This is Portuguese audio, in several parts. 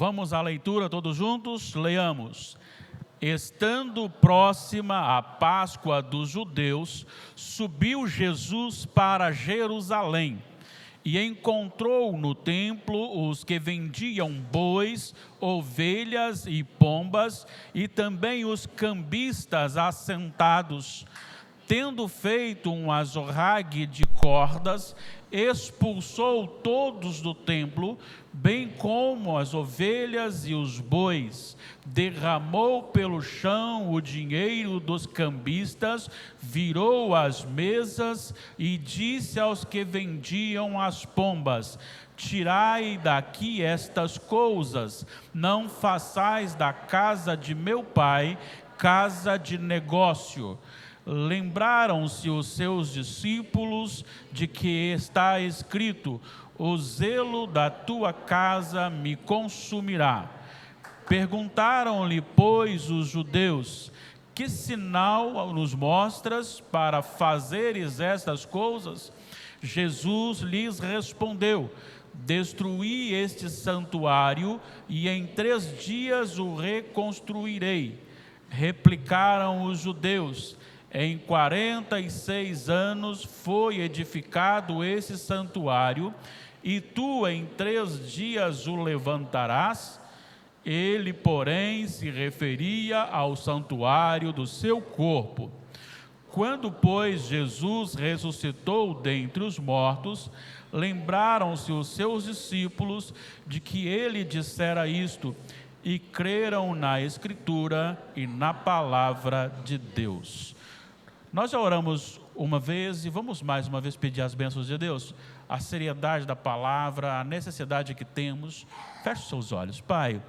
Vamos à leitura todos juntos? Leamos. Estando próxima a Páscoa dos judeus, subiu Jesus para Jerusalém e encontrou no templo os que vendiam bois, ovelhas e pombas, e também os cambistas assentados. Tendo feito um azorrague de cordas, expulsou todos do templo, bem como as ovelhas e os bois. Derramou pelo chão o dinheiro dos cambistas, virou as mesas e disse aos que vendiam as pombas: tirai daqui estas coisas, não façais da casa de meu pai casa de negócio. Lembraram-se os seus discípulos de que está escrito: o zelo da tua casa me consumirá. Perguntaram-lhe, pois, os judeus: que sinal nos mostras para fazeres estas coisas? Jesus lhes respondeu: destruí este santuário e em 3 dias o reconstruirei. Replicaram os judeus: em 46 anos foi edificado esse santuário, e tu em 3 dias o levantarás? Ele, porém, se referia ao santuário do seu corpo. Quando, pois, Jesus ressuscitou dentre os mortos, lembraram-se os seus discípulos de que ele dissera isto, e creram na Escritura e na palavra de Deus. Nós já oramos uma vez e vamos mais uma vez pedir as bênçãos de Deus, a seriedade da palavra, a necessidade que temos. Feche seus olhos. Pai,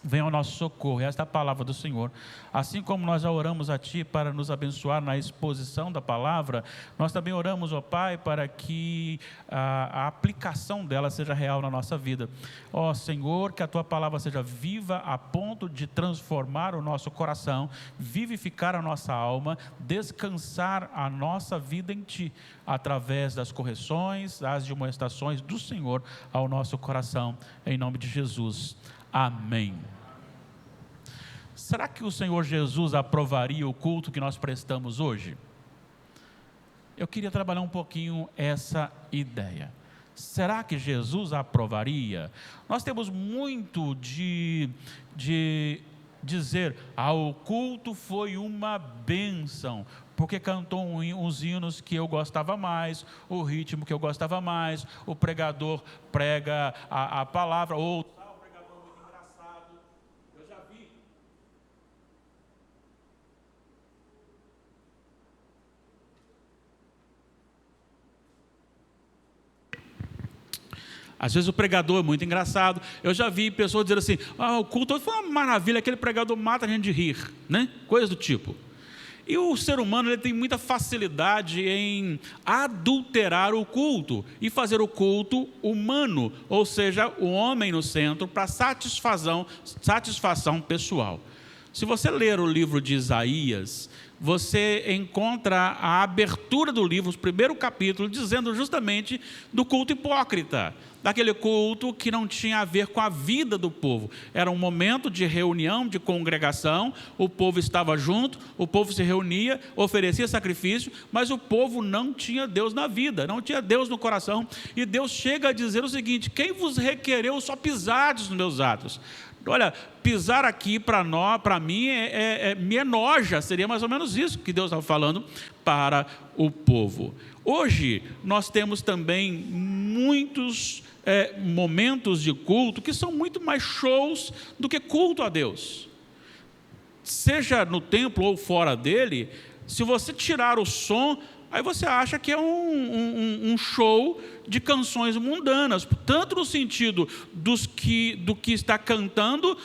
venha ao nosso socorro, esta é a palavra do Senhor. Assim como nós já oramos a Ti para nos abençoar na exposição da palavra, nós também oramos, ó Pai, para que a aplicação dela seja real na nossa vida. Ó Senhor, que a Tua palavra seja viva a ponto de transformar o nosso coração, vivificar a nossa alma, descansar a nossa vida em Ti, através das correções, das admoestações do Senhor ao nosso coração, em nome de Jesus. Amém. Será que o Senhor Jesus aprovaria o culto que nós prestamos hoje? Eu queria trabalhar um pouquinho essa ideia. Será que Jesus aprovaria? Nós temos muito de dizer: o culto foi uma bênção, porque cantou uns hinos que eu gostava mais, o ritmo que eu gostava mais, o pregador prega a palavra, ou às vezes o pregador é muito engraçado. Eu já vi pessoas dizer assim: o culto foi uma maravilha, aquele pregador mata a gente de rir, né? Coisa do tipo. E o ser humano ele tem muita facilidade em adulterar o culto e fazer o culto humano, ou seja, o homem no centro, para satisfação pessoal. Se você ler o livro de Isaías, você encontra a abertura do livro, o primeiro capítulo, dizendo justamente do culto hipócrita, daquele culto que não tinha a ver com a vida do povo. Era um momento de reunião, de congregação, o povo estava junto, o povo se reunia, oferecia sacrifício, mas o povo não tinha Deus na vida, não tinha Deus no coração. E Deus chega a dizer o seguinte: quem vos requereu só pisardes nos meus atos? Olha, pisar aqui para mim me enoja, seria mais ou menos isso que Deus estava falando para o povo. Hoje nós temos também muitos momentos de culto que são muito mais shows do que culto a Deus. Seja no templo ou fora dele, se você tirar o som, aí você acha que é um show de canções mundanas, tanto no sentido do que está cantando,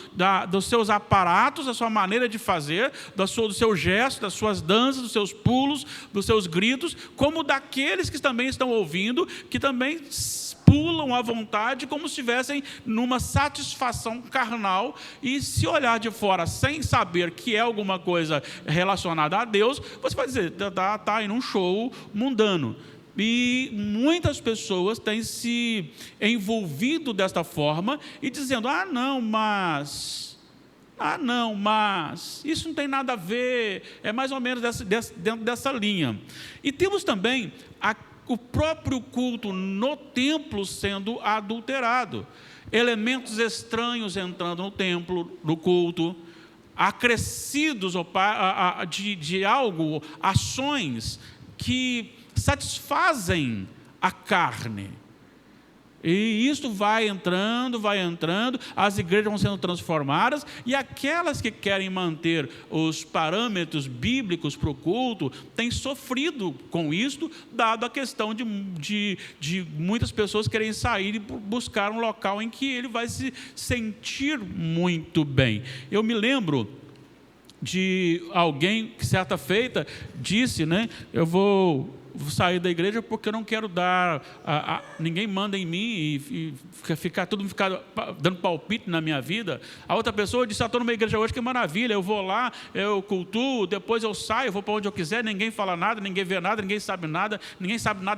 dos seus aparatos, da sua maneira de fazer, do seu gesto, das suas danças, dos seus pulos, dos seus gritos, como daqueles que também estão ouvindo, que também pulam à vontade, como se estivessem numa satisfação carnal, e se olhar de fora sem saber que é alguma coisa relacionada a Deus, você vai dizer: está aí num show mundano. E muitas pessoas têm se envolvido desta forma e dizendo: ah não, mas isso não tem nada a ver, é mais ou menos dentro dessa linha. E temos também o próprio culto no templo sendo adulterado, elementos estranhos entrando no templo, no culto, acrescidos de algo, ações que satisfazem a carne. E isto vai entrando, as igrejas vão sendo transformadas, e aquelas que querem manter os parâmetros bíblicos para o culto têm sofrido com isto, dado a questão de muitas pessoas querem sair e buscar um local em que ele vai se sentir muito bem. Eu me lembro de alguém que certa feita disse, eu vou sair da igreja porque eu não quero ninguém manda em mim e todo mundo ficar dando palpite na minha vida. A outra pessoa disse: estou numa igreja hoje, que maravilha, eu vou lá, eu cultuo, depois eu saio, eu vou para onde eu quiser, ninguém fala nada, ninguém vê nada, ninguém sabe nada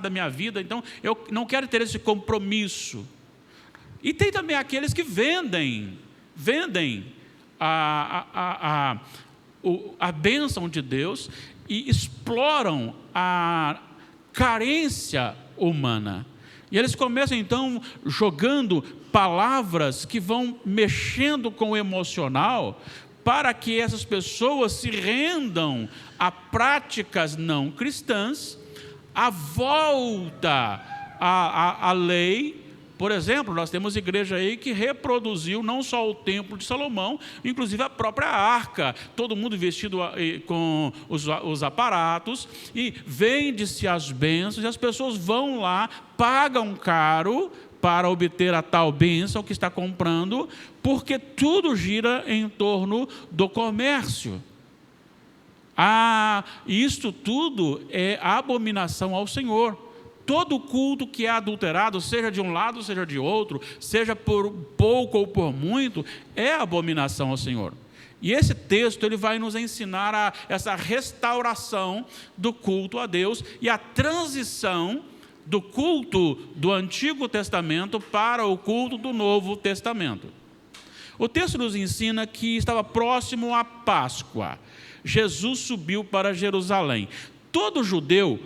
da minha vida, então eu não quero ter esse compromisso. E tem também aqueles que vendem a bênção de Deus e exploram a carência humana. E eles começam então jogando palavras que vão mexendo com o emocional, para que essas pessoas se rendam a práticas não cristãs, a volta à lei. Por exemplo, nós temos igreja aí que reproduziu não só o templo de Salomão, inclusive a própria arca, todo mundo vestido com os aparatos, e vende-se as bênçãos, e as pessoas vão lá, pagam caro para obter a tal bênção que está comprando, porque tudo gira em torno do comércio. Isto tudo é abominação ao Senhor. Todo culto que é adulterado, seja de um lado, seja de outro, seja por pouco ou por muito, é abominação ao Senhor. E esse texto ele vai nos ensinar essa restauração do culto a Deus e a transição do culto do Antigo Testamento para o culto do Novo Testamento. O texto nos ensina que estava próximo à Páscoa. Jesus subiu para Jerusalém. Todo judeu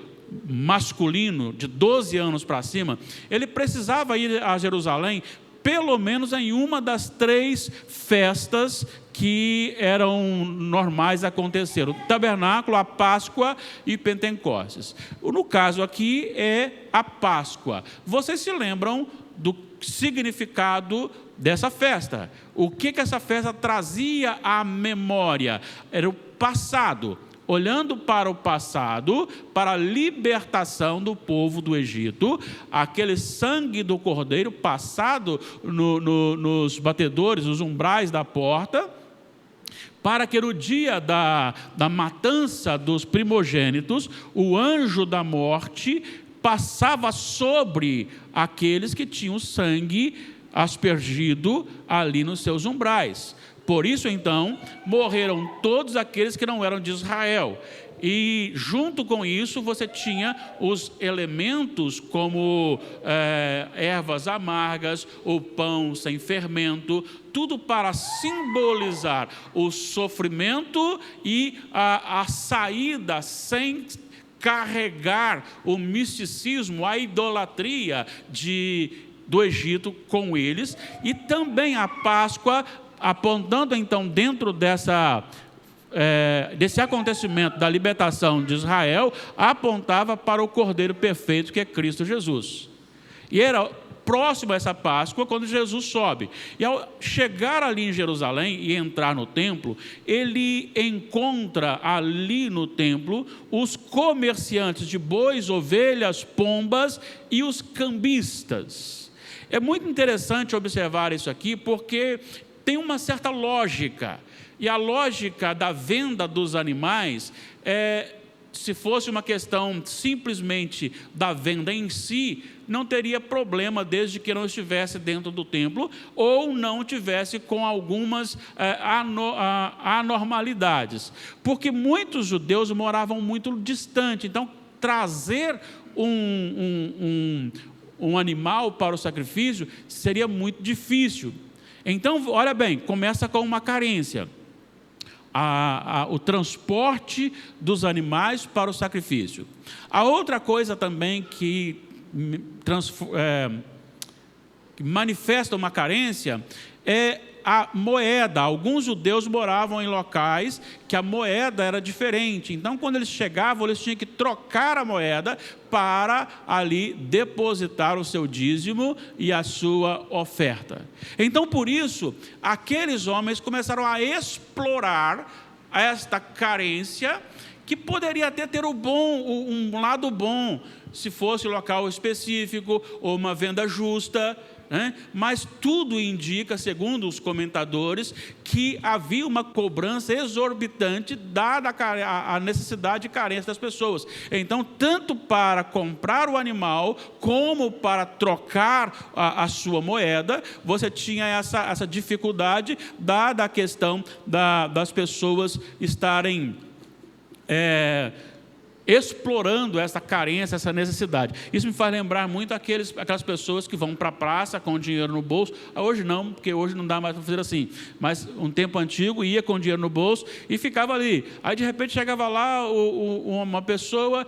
masculino de 12 anos para cima, ele precisava ir a Jerusalém pelo menos em uma das 3 festas que eram normais acontecer: o tabernáculo, a Páscoa e Pentecostes. No caso aqui é a Páscoa. Vocês se lembram do significado dessa festa? O que essa festa trazia à memória? Era o passado. Olhando para o passado, para a libertação do povo do Egito, aquele sangue do cordeiro passado nos batedores, nos umbrais da porta, para que no dia da matança dos primogênitos, o anjo da morte passava sobre aqueles que tinham sangue aspergido ali nos seus umbrais. Por isso, então, morreram todos aqueles que não eram de Israel. E, junto com isso, você tinha os elementos como ervas amargas, o pão sem fermento, tudo para simbolizar o sofrimento e a saída sem carregar o misticismo, a idolatria do Egito com eles. E também a Páscoa, apontando então dentro desse acontecimento da libertação de Israel, apontava para o Cordeiro perfeito, que é Cristo Jesus. E era próximo a essa Páscoa quando Jesus sobe. E ao chegar ali em Jerusalém e entrar no templo, ele encontra ali no templo os comerciantes de bois, ovelhas, pombas e os cambistas. É muito interessante observar isso aqui, porque tem uma certa lógica, e a lógica da venda dos animais, se fosse uma questão simplesmente da venda em si, não teria problema, desde que não estivesse dentro do templo, ou não tivesse com algumas anormalidades, porque muitos judeus moravam muito distante, então trazer um animal para o sacrifício seria muito difícil. Então, olha bem, começa com uma carência. O transporte dos animais para o sacrifício. A outra coisa também que manifesta uma carência é a moeda. Alguns judeus moravam em locais que a moeda era diferente. Então, quando eles chegavam, eles tinham que trocar a moeda para ali depositar o seu dízimo e a sua oferta. Então, por isso, aqueles homens começaram a explorar esta carência, que poderia até ter um lado bom, se fosse local específico ou uma venda justa, né? Mas tudo indica, segundo os comentadores, que havia uma cobrança exorbitante dada a necessidade e carência das pessoas. Então, tanto para comprar o animal como para trocar a sua moeda, você tinha essa dificuldade, dada a questão das pessoas estarem explorando essa carência, essa necessidade. Isso me faz lembrar muito aquelas pessoas que vão para a praça com dinheiro no bolso. Hoje não, porque hoje não dá mais para fazer assim. Mas um tempo antigo, ia com dinheiro no bolso e ficava ali. Aí de repente chegava lá uma pessoa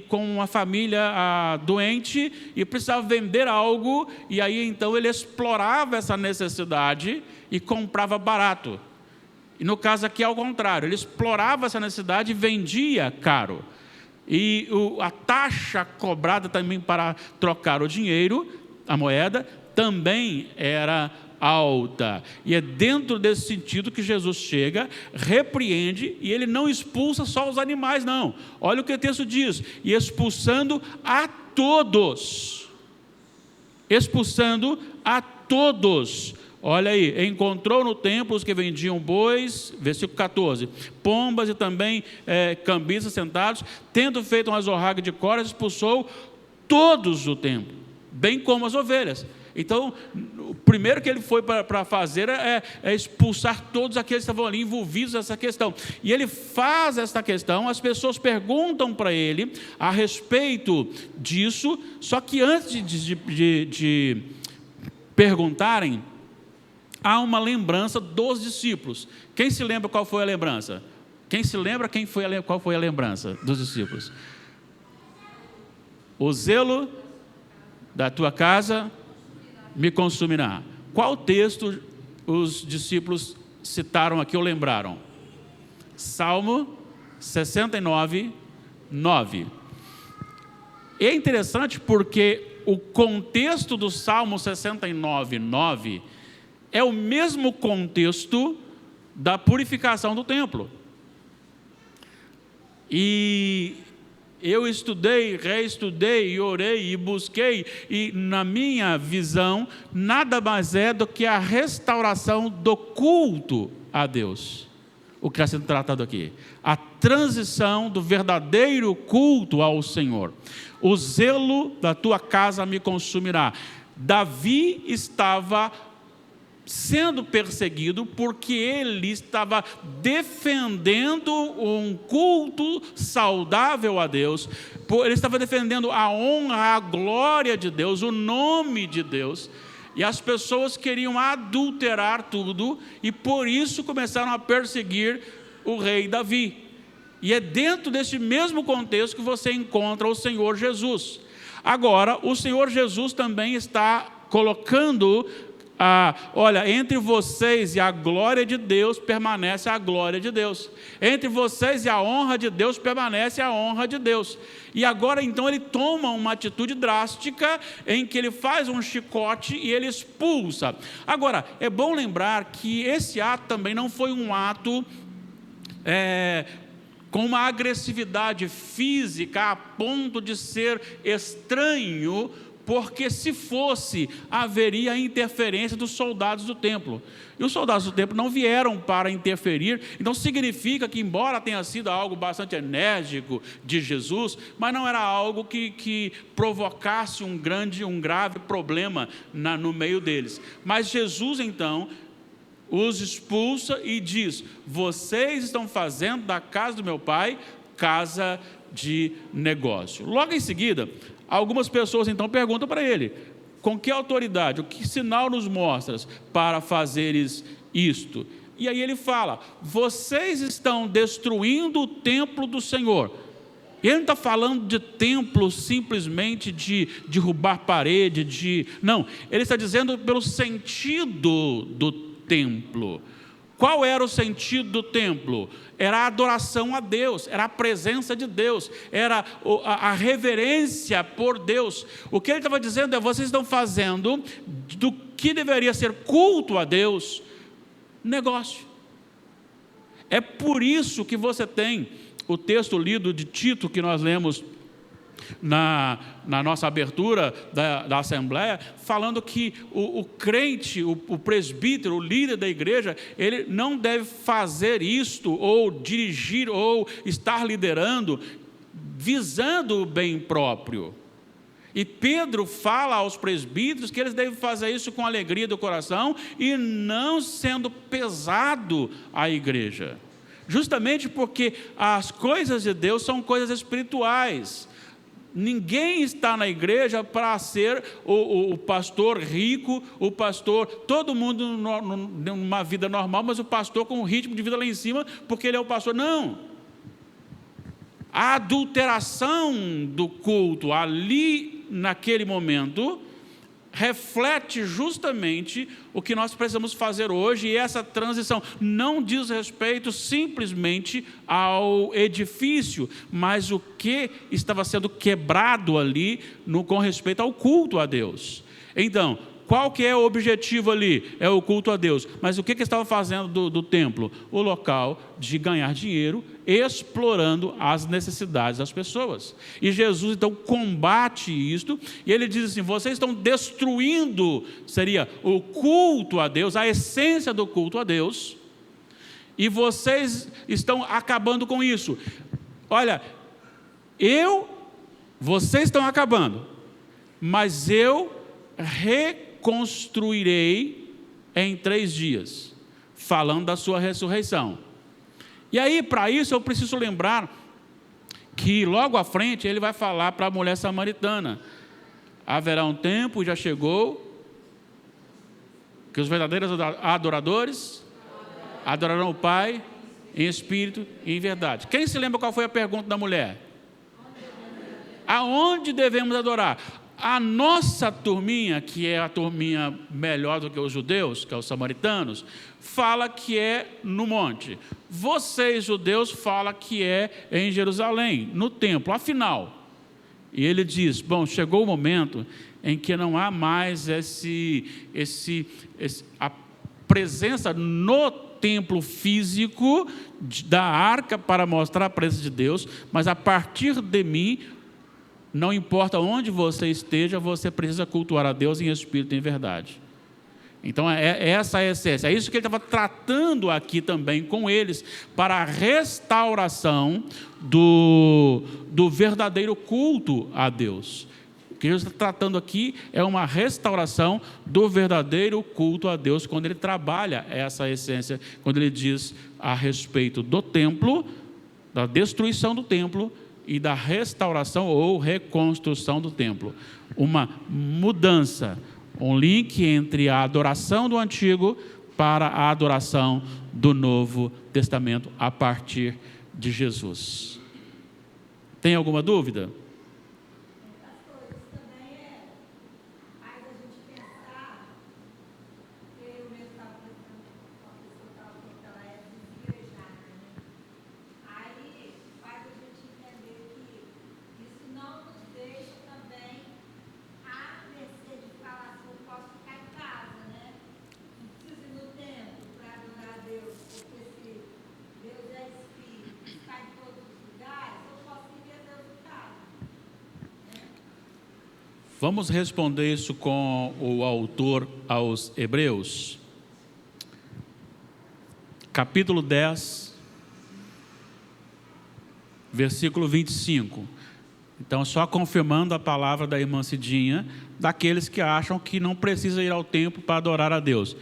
com uma família doente e precisava vender algo, e aí então ele explorava essa necessidade e comprava barato. E no caso aqui é ao contrário, ele explorava essa necessidade e vendia caro. E a taxa cobrada também para trocar o dinheiro, a moeda, também era alta. E é dentro desse sentido que Jesus chega, repreende, e ele não expulsa só os animais, não. Olha o que o texto diz: e expulsando a todos. Expulsando a todos. Olha aí, encontrou no templo os que vendiam bois, versículo 14, pombas e também cambistas sentados, tendo feito uma zorraga de cordas, expulsou todos do templo, bem como as ovelhas. Então, o primeiro que ele foi para fazer é expulsar todos aqueles que estavam ali envolvidos nessa questão. E ele faz essa questão, as pessoas perguntam para ele a respeito disso, só que antes de perguntarem, há uma lembrança dos discípulos. Quem se lembra qual foi a lembrança? Quem se lembra qual foi a lembrança dos discípulos? O zelo da tua casa me consumirá. Qual texto os discípulos citaram aqui ou lembraram? Salmo 69, 9. E é interessante porque o contexto do Salmo 69, 9 é o mesmo contexto da purificação do templo. E eu estudei, reestudei, orei e busquei, e na minha visão, nada mais é do que a restauração do culto a Deus. O que está sendo tratado aqui. A transição do verdadeiro culto ao Senhor. O zelo da tua casa me consumirá. Davi estava sendo perseguido porque ele estava defendendo um culto saudável a Deus, ele estava defendendo a honra, a glória de Deus, o nome de Deus, e as pessoas queriam adulterar tudo, e por isso começaram a perseguir o rei Davi. E é dentro desse mesmo contexto que você encontra o Senhor Jesus. Agora, o Senhor Jesus também está colocando olha, entre vocês e a glória de Deus permanece a glória de Deus. Entre vocês e a honra de Deus permanece a honra de Deus. E agora então ele toma uma atitude drástica em que ele faz um chicote e ele expulsa. Agora, é bom lembrar que esse ato também não foi um ato com uma agressividade física a ponto de ser estranho, porque se fosse, haveria interferência dos soldados do templo. E os soldados do templo não vieram para interferir, então significa que, embora tenha sido algo bastante enérgico de Jesus, mas não era algo que provocasse um grave problema no meio deles. Mas Jesus, então, os expulsa e diz: vocês estão fazendo da casa do meu pai casa de negócio. Logo em seguida, algumas pessoas então perguntam para ele: com que autoridade, o que sinal nos mostras para fazeres isto? E aí ele fala: vocês estão destruindo o templo do Senhor. Ele não está falando de templo simplesmente de derrubar parede, não, ele está dizendo pelo sentido do templo. Qual era o sentido do templo? Era a adoração a Deus, era a presença de Deus, era a reverência por Deus. O que ele estava dizendo é: vocês estão fazendo do que deveria ser culto a Deus, negócio. É por isso que você tem o texto lido de Tito, que nós lemos na nossa abertura da Assembleia, falando que o crente, o presbítero, o líder da igreja, ele não deve fazer isto, ou dirigir, ou estar liderando, visando o bem próprio. E Pedro fala aos presbíteros que eles devem fazer isso com alegria do coração e não sendo pesado à igreja. Justamente porque as coisas de Deus são coisas espirituais. Ninguém está na igreja para ser o pastor rico, o pastor, todo mundo numa vida normal, mas o pastor com um ritmo de vida lá em cima, porque ele é o pastor. Não. A adulteração do culto ali, naquele momento, reflete justamente o que nós precisamos fazer hoje, e essa transição não diz respeito simplesmente ao edifício, mas o que estava sendo quebrado ali com respeito ao culto a Deus. Então, qual que é o objetivo ali? É o culto a Deus. Mas o que estava fazendo do templo? O local de ganhar dinheiro, explorando as necessidades das pessoas. E Jesus então combate isto, e ele diz assim: vocês estão destruindo, seria o culto a Deus, a essência do culto a Deus, e vocês estão acabando com isso. Olha, vocês estão acabando, mas eu reconstruirei em 3 dias, falando da sua ressurreição. E aí, para isso, eu preciso lembrar que logo à frente ele vai falar para a mulher samaritana: haverá um tempo, já chegou, que os verdadeiros adoradores adorarão o Pai em espírito e em verdade. Quem se lembra qual foi a pergunta da mulher? Aonde devemos adorar? A nossa turminha, que é a turminha melhor do que os judeus, que é os samaritanos, fala que é no monte. Vocês, judeus, falam que é em Jerusalém, no templo. Afinal, e ele diz: bom, chegou o momento em que não há mais a presença no templo físico da arca para mostrar a presença de Deus, mas a partir de mim, não importa onde você esteja, você precisa cultuar a Deus em espírito e em verdade. Então essa é a essência. É isso que ele estava tratando aqui também com eles, para a restauração do verdadeiro culto a Deus. O que ele está tratando aqui é uma restauração do verdadeiro culto a Deus, quando ele trabalha essa essência, quando ele diz a respeito do templo, da destruição do templo e da restauração ou reconstrução do templo. Uma mudança, um link entre a adoração do Antigo para a adoração do Novo Testamento a partir de Jesus. Tem alguma dúvida? Vamos responder isso com o autor aos Hebreus, capítulo 10, versículo 25. Então, só confirmando a palavra da irmã Cidinha, daqueles que acham que não precisa ir ao templo para adorar a Deus.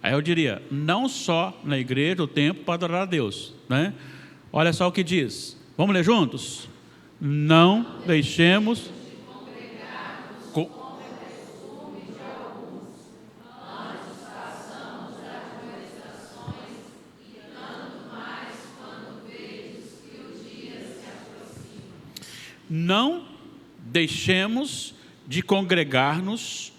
Aí eu diria, não só na igreja, o templo para adorar a Deus, né? Olha só o que diz, Vamos ler juntos? Não deixemos... Não deixemos de congregar-nos,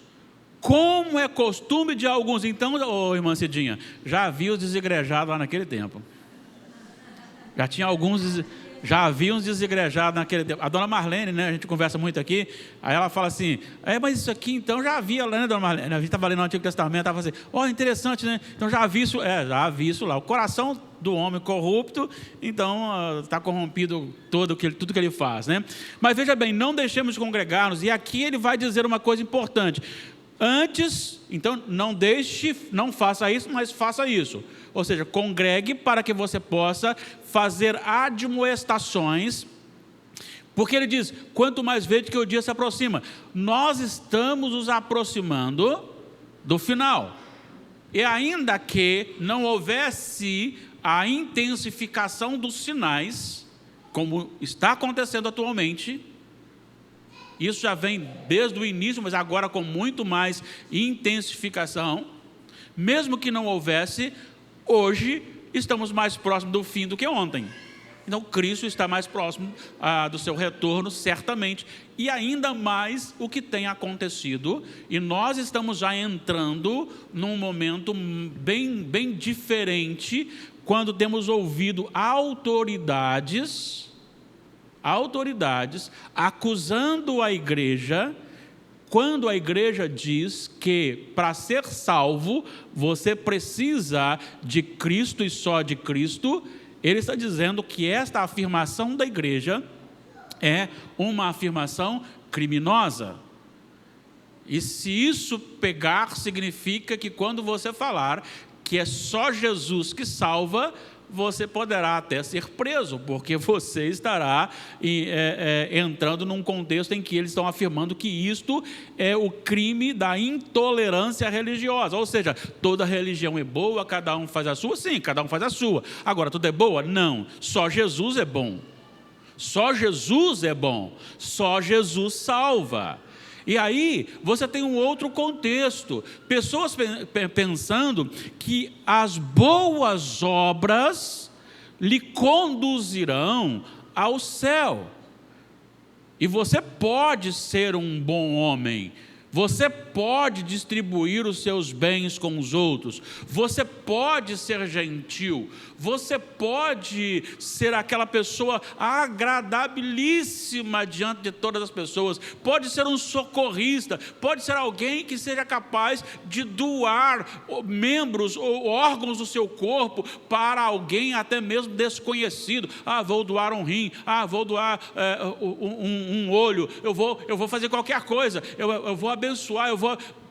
como é costume de alguns. Então, irmã Cidinha, já havia os desigrejados lá naquele tempo. Já havia uns desigrejados naquele tempo. A dona Marlene, né, a gente conversa muito aqui, aí ela fala assim, mas isso aqui então já havia lá, né, dona Marlene? A gente estava lendo no Antigo Testamento, estava assim, interessante, né? Então já havia isso lá. O coração do homem corrupto, então está corrompido tudo que ele faz, né? Mas veja bem, não deixemos de congregar-nos, e aqui ele vai dizer uma coisa importante. Antes, então não faça isso, mas faça isso. Ou seja, congregue para que você possa fazer admoestações, porque ele diz, quanto mais vede que o dia se aproxima. Nós estamos nos aproximando do final. E ainda que não houvesse a intensificação dos sinais, como está acontecendo atualmente, isso já vem desde o início, mas agora com muito mais intensificação. Mesmo que não houvesse, hoje estamos mais próximos do fim do que ontem. Então Cristo está mais próximo do seu retorno, certamente. E ainda mais o que tem acontecido. E nós estamos já entrando num momento bem diferente, quando temos ouvido autoridades acusando a igreja, quando a igreja diz que para ser salvo você precisa de Cristo e só de Cristo. Ele está dizendo que esta afirmação da igreja é uma afirmação criminosa. E se isso pegar, significa que quando você falar que é só Jesus que salva, você poderá até ser preso, porque você estará entrando num contexto em que eles estão afirmando que isto é o crime da intolerância religiosa. Ou seja, toda religião é boa, cada um faz a sua? Sim, cada um faz a sua. Agora, tudo é boa? Não, só Jesus é bom. Só Jesus é bom. Só Jesus salva. E aí, você tem um outro contexto, pessoas pensando que as boas obras lhe conduzirão ao céu. E você pode ser um bom homem, você pode distribuir os seus bens com os outros, você pode ser gentil, você pode ser aquela pessoa agradabilíssima diante de todas as pessoas, pode ser um socorrista, pode ser alguém que seja capaz de doar membros ou órgãos do seu corpo para alguém até mesmo desconhecido. Vou doar um rim, vou doar um olho, eu vou fazer qualquer coisa, eu vou abençoar,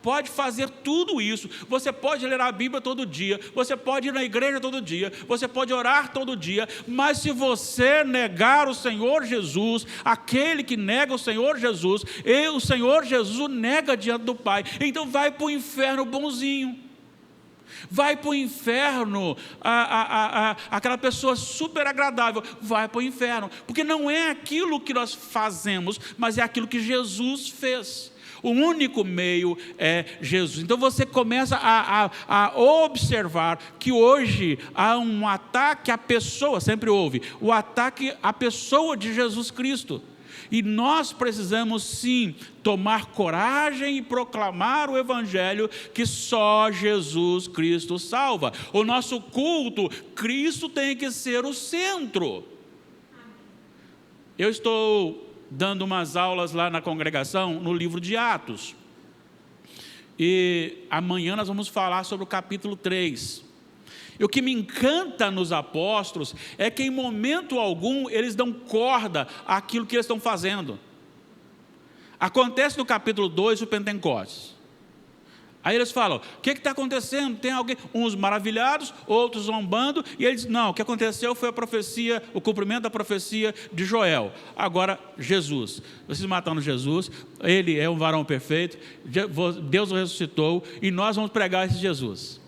pode fazer tudo isso. Você pode ler a Bíblia todo dia, você pode ir na igreja todo dia, você pode orar todo dia, mas se você negar o Senhor Jesus, aquele que nega o Senhor Jesus, o Senhor Jesus o nega diante do Pai. Então vai para o inferno bonzinho. Vai para o inferno, aquela pessoa super agradável, vai para o inferno, porque não é aquilo que nós fazemos, mas é aquilo que Jesus fez. O único meio é Jesus. Então você começa a observar que hoje há um ataque à pessoa, sempre houve, o ataque à pessoa de Jesus Cristo. E nós precisamos sim tomar coragem e proclamar o Evangelho que só Jesus Cristo salva. O nosso culto, Cristo tem que ser o centro. Eu estou dando umas aulas lá na congregação, no livro de Atos. E amanhã nós vamos falar sobre o capítulo 3. E o que me encanta nos apóstolos é que em momento algum eles dão corda àquilo que eles estão fazendo. Acontece no capítulo 2 o Pentecostes. Aí eles falam, o que está acontecendo? Tem alguém, uns maravilhados, outros zombando, e eles, não, o que aconteceu foi a profecia, o cumprimento da profecia de Joel. Agora, Jesus, vocês mataram Jesus, ele é um varão perfeito, Deus o ressuscitou, e nós vamos pregar esse Jesus.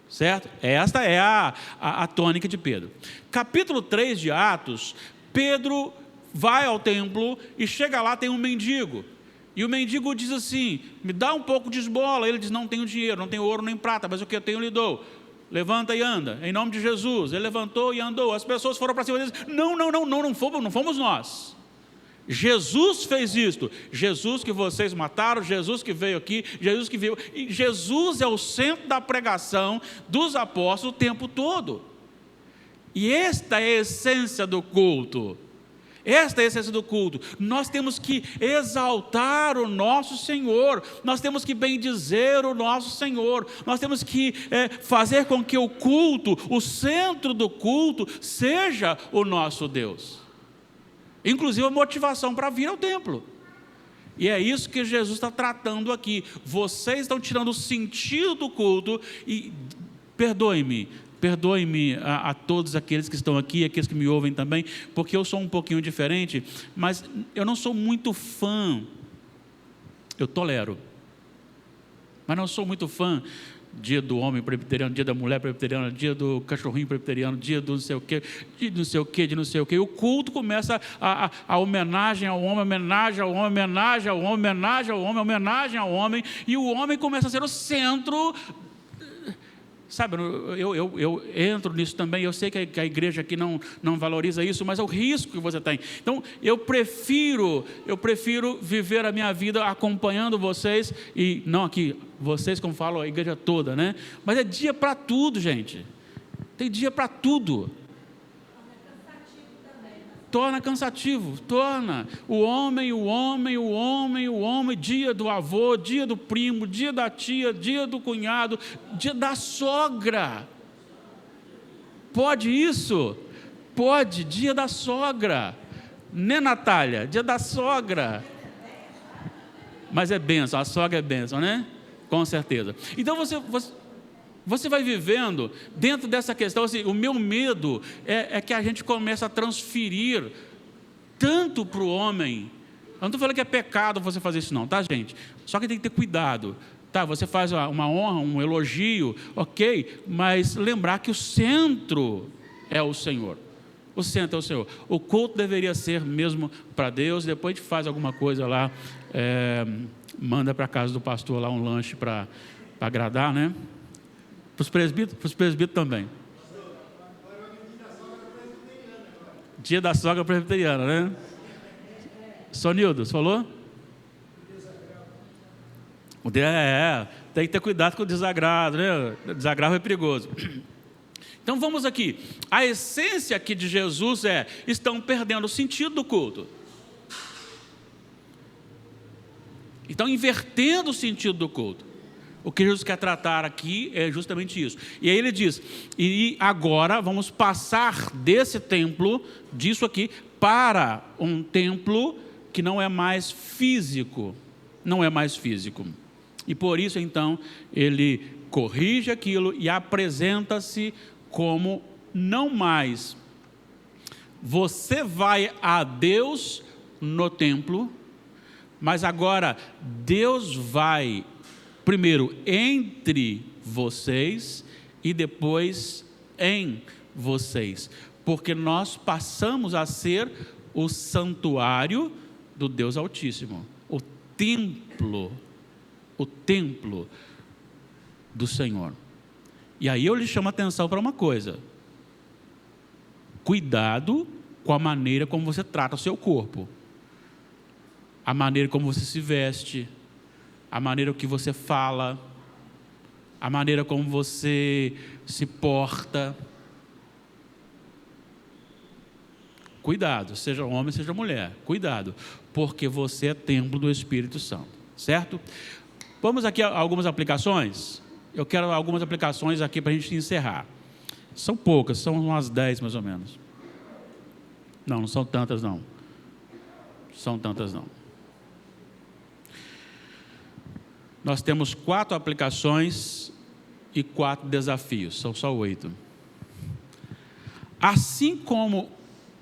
certo? Esta é a tônica de Pedro. Capítulo 3 de Atos, Pedro vai ao templo e chega lá, tem um mendigo. E o mendigo diz assim: me dá um pouco de esmola. Ele diz: não tenho dinheiro, não tenho ouro nem prata, mas o que eu tenho eu lhe dou. Levanta e anda, em nome de Jesus. Ele levantou e andou. As pessoas foram para cima dele: não fomos nós. Jesus fez isto. Jesus que vocês mataram, Jesus que veio aqui, Jesus que veio. E Jesus é o centro da pregação dos apóstolos o tempo todo. E esta é a essência do culto. Esta é a essência do culto. Nós temos que exaltar o nosso Senhor, nós temos que bendizer o nosso Senhor, nós temos que fazer com que o culto, o centro do culto, seja o nosso Deus. Inclusive a motivação para vir ao templo. E é isso que Jesus está tratando aqui. Vocês estão tirando o sentido do culto e perdoe-me a todos aqueles que estão aqui, aqueles que me ouvem também, porque eu sou um pouquinho diferente, mas eu não sou muito fã, eu tolero, mas não sou muito fã, dia do homem presbiteriano, dia da mulher presbiteriana, dia do cachorrinho presbiteriano, dia do não sei o quê, de não sei o quê, de não sei o quê. O culto começa a homenagem ao homem, homenagem ao homem, homenagem ao homem, homenagem ao homem, homenagem ao homem, e o homem começa a ser o centro. Sabe, eu entro nisso também. Eu sei que a igreja aqui não valoriza isso, mas é o risco que você tem. Então, eu prefiro viver a minha vida acompanhando vocês, e não aqui, vocês como falam, a igreja toda, né? Mas é dia para tudo, gente. Tem dia para tudo. Torna cansativo, torna. O homem, dia do avô, dia do primo, dia da tia, dia do cunhado, dia da sogra. Pode isso? Pode, dia da sogra. Né, Natália? Dia da sogra. Mas é bênção, a sogra é bênção, né? Com certeza. Então você vai vivendo dentro dessa questão. Assim, o meu medo é que a gente comece a transferir tanto para o homem. Eu não estou falando que é pecado você fazer isso não, tá, gente? Só que tem que ter cuidado, tá? Você faz uma honra, um elogio, ok, mas lembrar que o centro é o Senhor. O centro é o Senhor. O culto deveria ser mesmo para Deus. Depois a gente faz alguma coisa lá, manda para a casa do pastor lá um lanche para agradar, né? Para os presbíteros também. Dia da sogra presbiteriana, né? Sonildo, você falou? Tem que ter cuidado com o desagrado, né? O desagrado é perigoso. Então vamos aqui. A essência aqui de Jesus estão perdendo o sentido do culto. Estão invertendo o sentido do culto. O que Jesus quer tratar aqui é justamente isso. E aí ele diz: e agora vamos passar desse templo, disso aqui, para um templo que não é mais físico. Não é mais físico. E por isso, então, ele corrige aquilo e apresenta-se como não mais você vai a Deus no templo, mas agora Deus vai primeiro entre vocês e depois em vocês, porque nós passamos a ser o santuário do Deus Altíssimo, o templo do Senhor. E aí eu lhe chamo a atenção para uma coisa: cuidado com a maneira como você trata o seu corpo, a maneira como você se veste, a maneira que você fala, a maneira como você se porta. Cuidado, seja homem, seja mulher, cuidado, porque você é templo do Espírito Santo, certo? Vamos aqui a algumas aplicações. Eu quero algumas aplicações aqui para a gente encerrar. São poucas, são umas 10 mais ou menos. Não são tantas não. Nós temos 4 aplicações e 4 desafios, são só 8. Assim como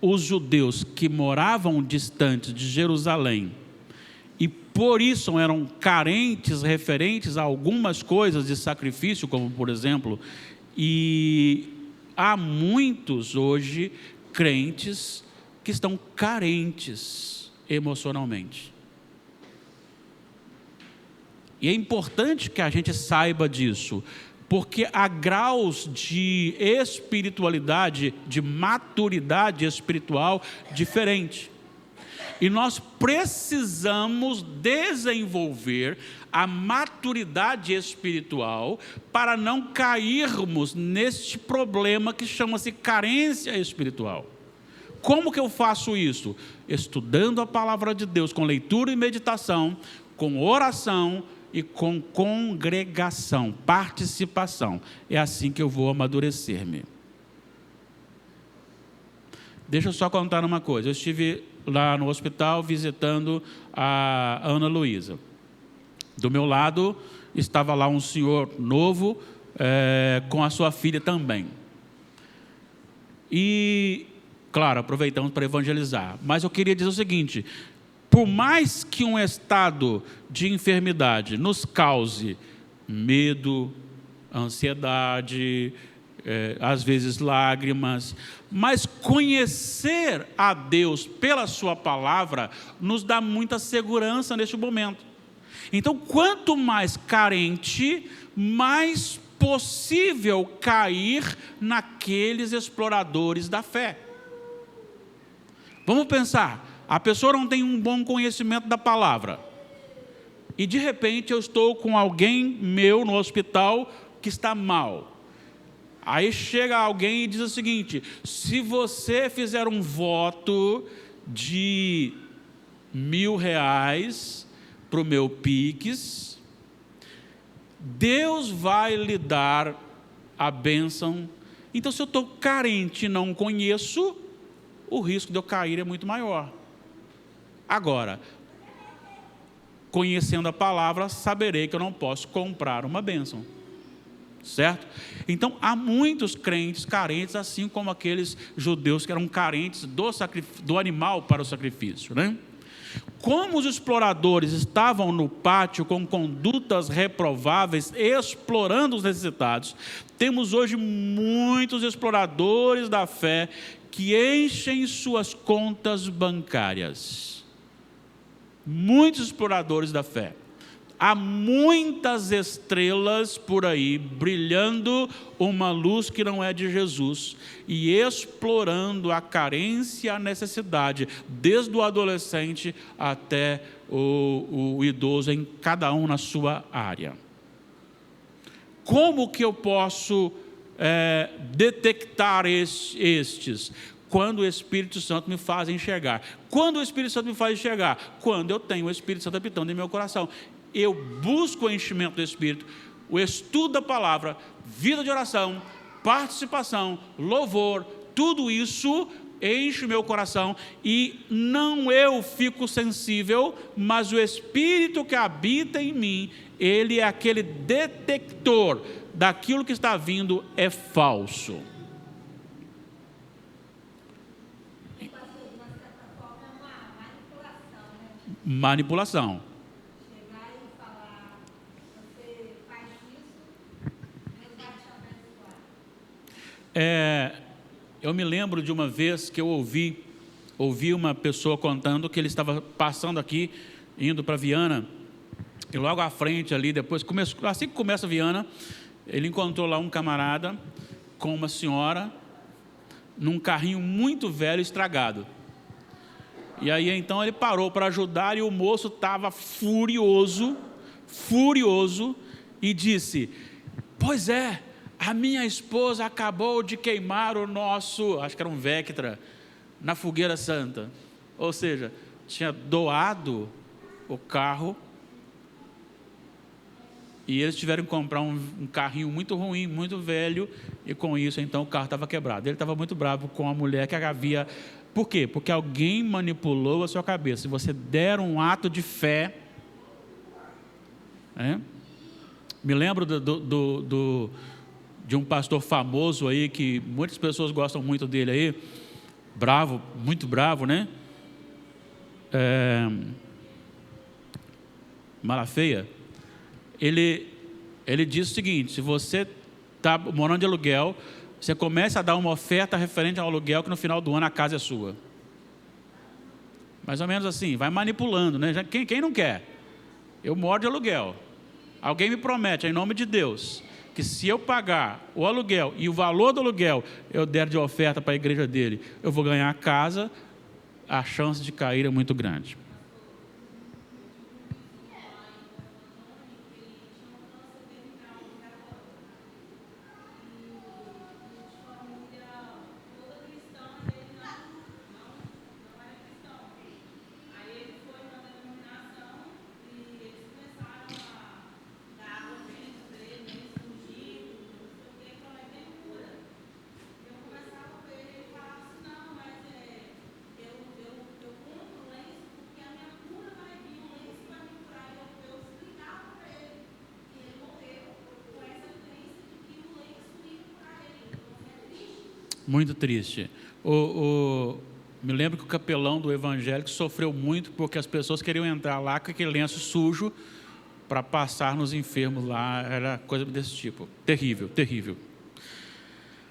os judeus que moravam distantes de Jerusalém e por isso eram carentes referentes a algumas coisas de sacrifício, como por exemplo, E há muitos hoje crentes que estão carentes emocionalmente. E é importante que a gente saiba disso, porque há graus de espiritualidade, de maturidade espiritual diferente. E nós precisamos desenvolver a maturidade espiritual para não cairmos neste problema que chama-se carência espiritual. Como que eu faço isso? Estudando a palavra de Deus com leitura e meditação, com oração e com congregação, participação. É assim que eu vou amadurecer-me. Deixa eu só contar uma coisa. Eu estive lá no hospital visitando a Ana Luísa. Do meu lado estava lá um senhor novo, com a sua filha também. E, claro, aproveitamos para evangelizar. Mas eu queria dizer o seguinte: por mais que um estado de enfermidade nos cause medo, ansiedade, às vezes lágrimas, mas conhecer a Deus pela sua palavra nos dá muita segurança neste momento. Então, quanto mais carente, mais possível cair naqueles exploradores da fé. Vamos pensar, a pessoa não tem um bom conhecimento da palavra, e de repente eu estou com alguém meu no hospital que está mal. Aí chega alguém e diz o seguinte: se você fizer um voto de R$1.000 para o meu Pix, Deus vai lhe dar a bênção. Então, se eu estou carente e não conheço, o risco de eu cair é muito maior. Agora, conhecendo a palavra, saberei que eu não posso comprar uma bênção. Certo? Então, há muitos crentes carentes, assim como aqueles judeus que eram carentes do animal para o sacrifício, né? Como os exploradores estavam no pátio com condutas reprováveis, explorando os necessitados, temos hoje muitos exploradores da fé que enchem suas contas bancárias. Muitos exploradores da fé. Há muitas estrelas por aí, brilhando uma luz que não é de Jesus, e explorando a carência e a necessidade, desde o adolescente até o idoso, em cada um na sua área. Como que eu posso detectar estes? Quando o Espírito Santo me faz enxergar. Quando o Espírito Santo me faz enxergar? Quando eu tenho o Espírito Santo habitando em meu coração. Eu busco o enchimento do Espírito, o estudo da palavra, vida de oração, participação, louvor, tudo isso enche o meu coração, e não eu fico sensível, mas o Espírito que habita em mim, ele é aquele detector daquilo que está vindo é falso. Manipulação. Eu me lembro de uma vez que eu ouvi uma pessoa contando que ele estava passando aqui, indo para Viana, e logo à frente ali, assim que começa Viana, ele encontrou lá um camarada com uma senhora num carrinho muito velho, estragado. E aí então ele parou para ajudar, e o moço estava furioso, e disse: pois é, a minha esposa acabou de queimar o nosso, acho que era um Vectra, na fogueira santa. Ou seja, tinha doado o carro, e eles tiveram que comprar um carrinho muito ruim, muito velho, e com isso então o carro estava quebrado. Ele estava muito bravo com a mulher que havia... Por quê? Porque alguém manipulou a sua cabeça. Se você der um ato de fé... Me lembro de um pastor famoso aí, que muitas pessoas gostam muito dele aí, bravo, muito bravo, né? Malafeia. Ele diz o seguinte: se você está morando de aluguel, você começa a dar uma oferta referente ao aluguel, que no final do ano a casa é sua. Mais ou menos assim, vai manipulando, né? Quem não quer? Eu moro de aluguel. Alguém me promete, em nome de Deus, que se eu pagar o aluguel e o valor do aluguel eu der de oferta para a igreja dele, eu vou ganhar a casa, a chance de cair é muito grande. Muito triste. Me lembro que o capelão do evangélico sofreu muito porque as pessoas queriam entrar lá com aquele lenço sujo para passar nos enfermos lá. Era coisa desse tipo. Terrível, terrível.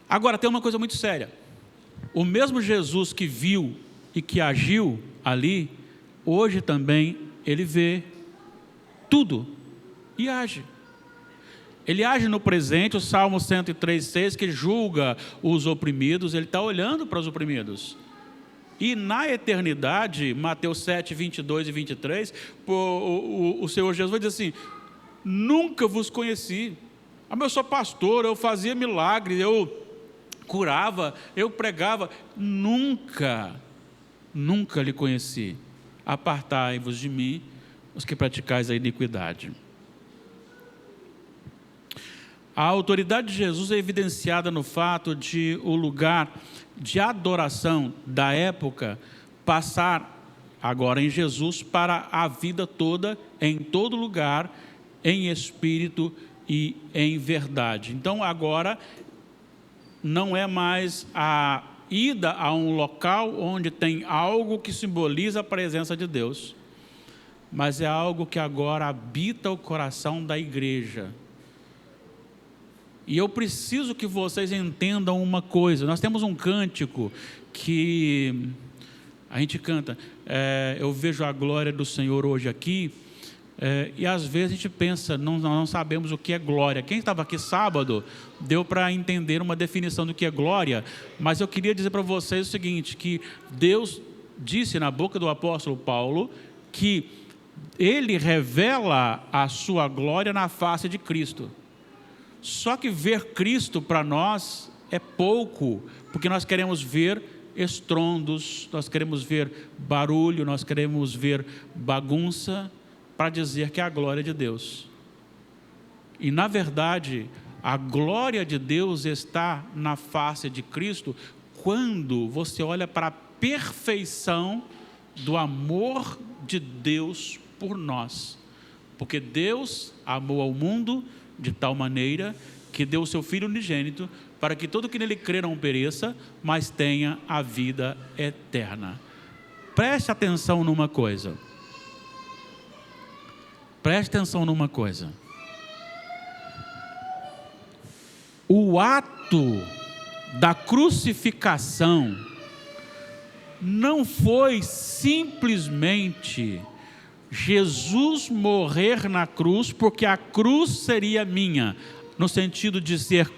Agora, tem uma coisa muito séria. O mesmo Jesus que viu e que agiu ali, hoje também ele vê tudo e age. Ele age no presente, o Salmo 103,6, que julga os oprimidos, ele está olhando para os oprimidos. E na eternidade, Mateus 7, 22 e 23, o Senhor Jesus vai dizer assim: nunca vos conheci. Mas eu sou pastor, eu fazia milagres, eu curava, eu pregava. Nunca lhe conheci. Apartai-vos de mim, os que praticais a iniquidade. A autoridade de Jesus é evidenciada no fato de o lugar de adoração da época passar agora em Jesus para a vida toda, em todo lugar, em espírito e em verdade. Então agora não é mais a ida a um local onde tem algo que simboliza a presença de Deus, mas é algo que agora habita o coração da igreja. E eu preciso que vocês entendam uma coisa. Nós temos um cântico que a gente canta, eu vejo a glória do Senhor hoje aqui, e às vezes a gente pensa, não sabemos o que é glória. Quem estava aqui sábado, deu para entender uma definição do que é glória, mas eu queria dizer para vocês o seguinte, que Deus disse na boca do apóstolo Paulo, que ele revela a sua glória na face de Cristo. Só que ver Cristo para nós é pouco, porque nós queremos ver estrondos, nós queremos ver barulho, nós queremos ver bagunça, para dizer que é a glória de Deus. E na verdade, a glória de Deus está na face de Cristo, quando você olha para a perfeição do amor de Deus por nós. Porque Deus amou ao mundo de tal maneira que deu o seu Filho unigênito para que todo que nele crê não pereça, mas tenha a vida eterna. Preste atenção numa coisa. Preste atenção numa coisa. O ato da crucificação não foi simplesmente Jesus morrer na cruz, porque a cruz seria minha, no sentido de ser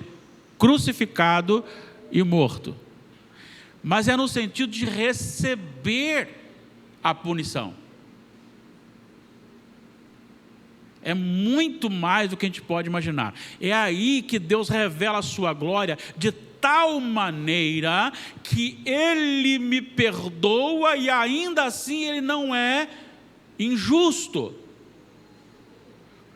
crucificado e morto, mas é no sentido de receber a punição. É muito mais do que a gente pode imaginar. É aí que Deus revela a sua glória de tal maneira que Ele me perdoa e ainda assim Ele não é injusto,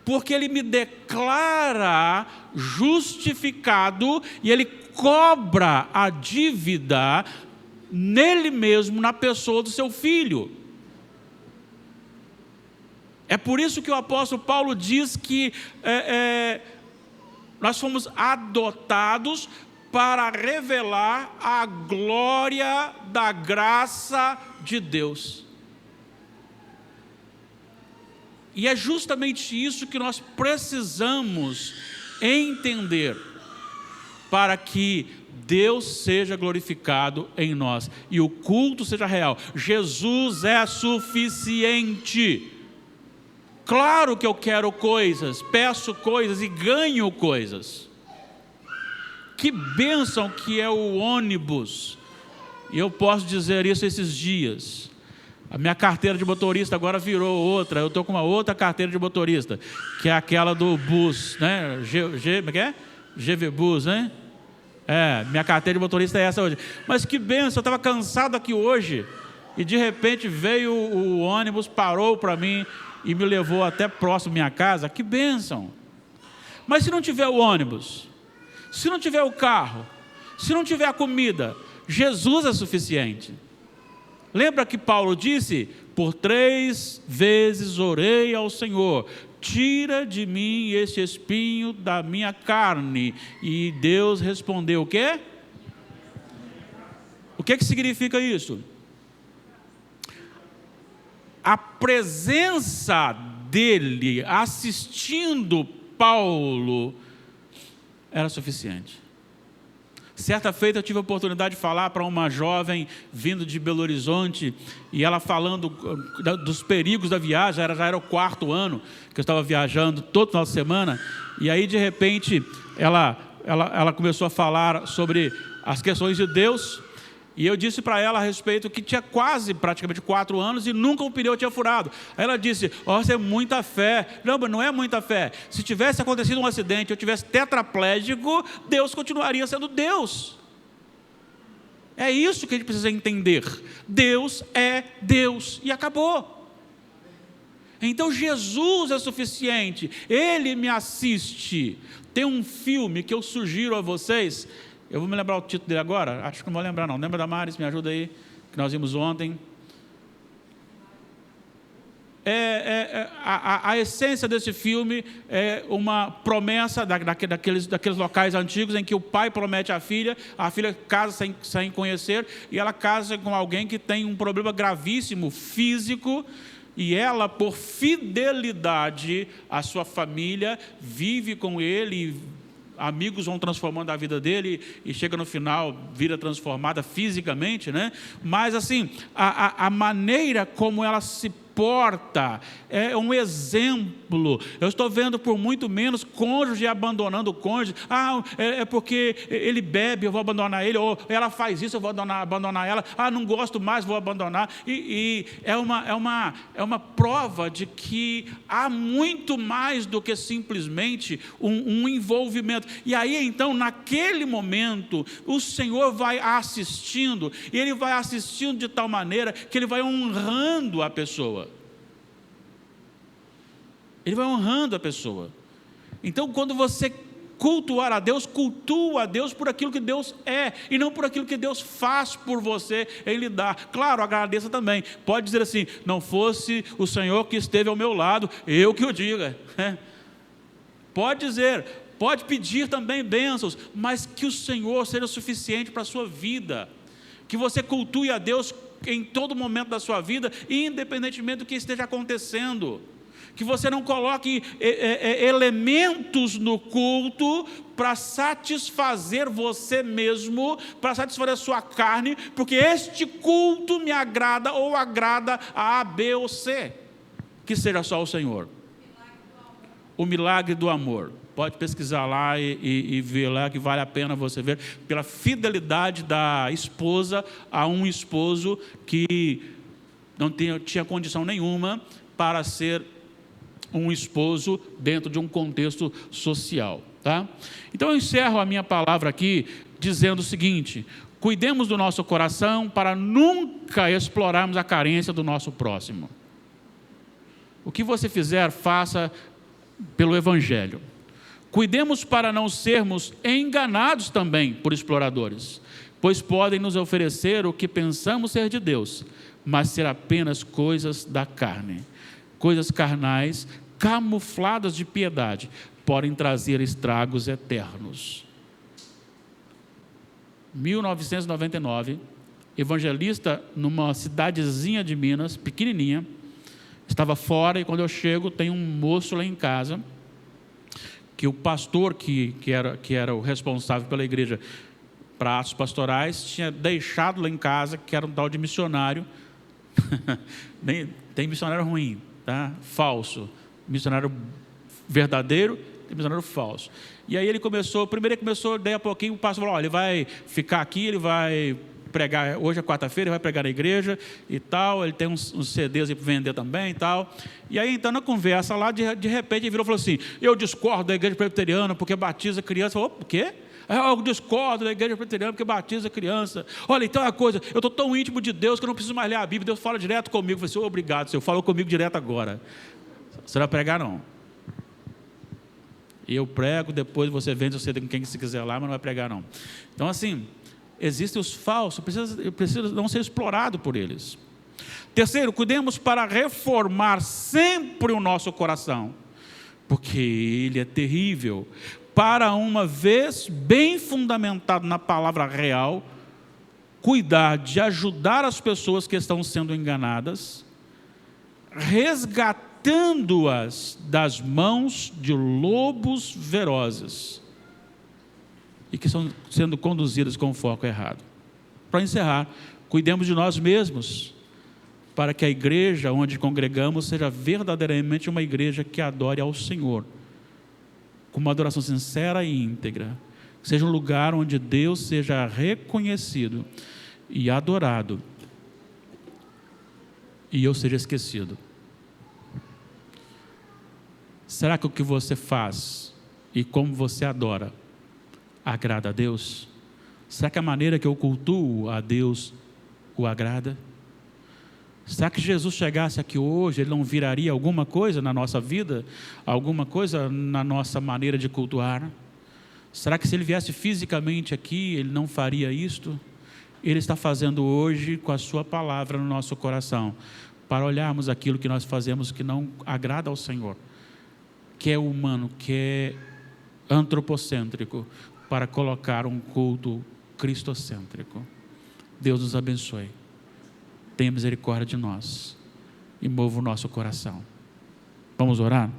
porque Ele me declara justificado e Ele cobra a dívida nele mesmo, na pessoa do seu Filho. É por isso que o apóstolo Paulo diz que nós fomos adotados para revelar a glória da graça de Deus. E é justamente isso que nós precisamos entender. para que Deus seja glorificado em nós e o culto seja real. Jesus é suficiente. Claro que eu quero coisas, peço coisas e ganho coisas. Que bênção que é o ônibus. E eu posso dizer isso esses dias. A minha carteira de motorista agora virou outra. Eu estou com uma outra carteira de motorista, que é aquela do bus, né? Como é que é? GV Bus, né? Minha carteira de motorista é essa hoje. Mas que bênção, eu estava cansado aqui hoje. E de repente veio o ônibus, parou para mim e me levou até próximo à minha casa. Que bênção. Mas se não tiver o ônibus, se não tiver o carro, se não tiver a comida, Jesus é suficiente. Lembra que Paulo disse: por 3 vezes orei ao Senhor, tira de mim este espinho da minha carne. E Deus respondeu o quê? O que significa isso? A presença dele assistindo Paulo era suficiente. Certa feita eu tive a oportunidade de falar para uma jovem vindo de Belo Horizonte, e ela falando dos perigos da viagem. Já era o 4º ano que eu estava viajando todo final de semana, e aí de repente ela começou a falar sobre as questões de Deus, e eu disse para ela a respeito que tinha praticamente 4 anos e nunca um pneu tinha furado. Aí ela disse: isso é muita fé. Não, mas não é muita fé. Se tivesse acontecido um acidente, eu tivesse tetraplégico, Deus continuaria sendo Deus. É isso que a gente precisa entender. Deus é Deus e acabou. Então Jesus é suficiente, Ele me assiste. Tem um filme que eu sugiro a vocês. Eu vou me lembrar o título dele agora? Acho que não vou lembrar não. Lembra da Maris? Me ajuda aí, que nós vimos ontem. A essência desse filme é uma promessa daqueles locais antigos em que o pai promete à filha, a filha casa sem conhecer, e ela casa com alguém que tem um problema gravíssimo físico, e ela, por fidelidade à sua família, vive com ele. Amigos vão transformando a vida dele e chega no final, vira transformada fisicamente, né? Mas assim, a maneira como ela se porta é um exemplo. Eu estou vendo por muito menos cônjuge abandonando o cônjuge. É porque ele bebe, eu vou abandonar ele. Ou ela faz isso, eu vou abandonar ela. Não gosto mais, vou abandonar. E é uma prova de que há muito mais do que simplesmente um envolvimento. E aí então, naquele momento, o Senhor vai assistindo, e Ele vai assistindo de tal maneira que Ele vai honrando a pessoa. Ele vai honrando a pessoa. Então, quando você cultuar a Deus, cultua a Deus por aquilo que Deus é, e não por aquilo que Deus faz por você em lhe dar. Claro, agradeça também. Pode dizer assim: não fosse o Senhor que esteve ao meu lado, eu que o diga. Pode dizer, pode pedir também bênçãos, mas que o Senhor seja suficiente para a sua vida. Que você cultue a Deus em todo momento da sua vida, independentemente do que esteja acontecendo. Que você não coloque elementos no culto para satisfazer você mesmo, para satisfazer a sua carne, porque este culto me agrada ou agrada a A, B ou C. Que seja só o Senhor. O milagre do amor. Pode pesquisar lá e ver lá, que vale a pena você ver, pela fidelidade da esposa a um esposo que não tinha condição nenhuma para ser um esposo dentro de um contexto social, tá? Então eu encerro a minha palavra aqui dizendo o seguinte: cuidemos do nosso coração para nunca explorarmos a carência do nosso próximo. O que você fizer, faça pelo Evangelho. Cuidemos para não sermos enganados também por exploradores, pois podem nos oferecer o que pensamos ser de Deus, mas ser apenas coisas da carne. Coisas carnais, camufladas de piedade, podem trazer estragos eternos. 1999, evangelista numa cidadezinha de Minas, pequenininha, estava fora, e quando eu chego, tem um moço lá em casa, que o pastor que era o responsável pela igreja para atos pastorais tinha deixado lá em casa, que era um tal de missionário. Tem missionário ruim, tá? Falso. Missionário verdadeiro e missionário falso. E aí primeiro ele começou, daí a pouquinho o pastor falou, ele vai ficar aqui, ele vai pregar, hoje é quarta-feira, ele vai pregar na igreja e tal, ele tem uns CDs para vender também e tal. E aí, então, na conversa lá, de repente, ele virou e falou assim, eu discordo da igreja presbiteriana porque batiza criança. Eu falei, o quê? Eu discordo da igreja presbiteriana porque batiza criança. Olha, então é uma coisa, eu estou tão íntimo de Deus que eu não preciso mais ler a Bíblia, Deus fala direto comigo. Eu falei assim, obrigado, Senhor, falou comigo direto agora. Você vai pregar, não. E eu prego, depois você vende o CD com quem se quiser lá, mas não vai pregar, não. Então, assim, existem os falsos, precisa não ser explorado por eles. Terceiro, cuidemos para reformar sempre o nosso coração, porque ele é terrível. Para uma vez bem fundamentado na palavra real, cuidar de ajudar as pessoas que estão sendo enganadas, resgatando-as das mãos de lobos ferozes e que estão sendo conduzidas com foco errado. Para encerrar, cuidemos de nós mesmos, para que a igreja onde congregamos seja verdadeiramente uma igreja que adore ao Senhor, com uma adoração sincera e íntegra. Seja um lugar onde Deus seja reconhecido e adorado, e eu seja esquecido. Será que o que você faz e como você adora agrada a Deus? Será que a maneira que eu cultuo a Deus o agrada? Será que Jesus chegasse aqui hoje, Ele não viraria alguma coisa na nossa vida? Alguma coisa na nossa maneira de cultuar? Será que se Ele viesse fisicamente aqui, Ele não faria isto? Ele está fazendo hoje com a sua palavra no nosso coração, para olharmos aquilo que nós fazemos que não agrada ao Senhor, que é humano, que é antropocêntrico, para colocar um culto cristocêntrico. Deus nos abençoe. Tenha misericórdia de nós e mova o nosso coração. Vamos orar?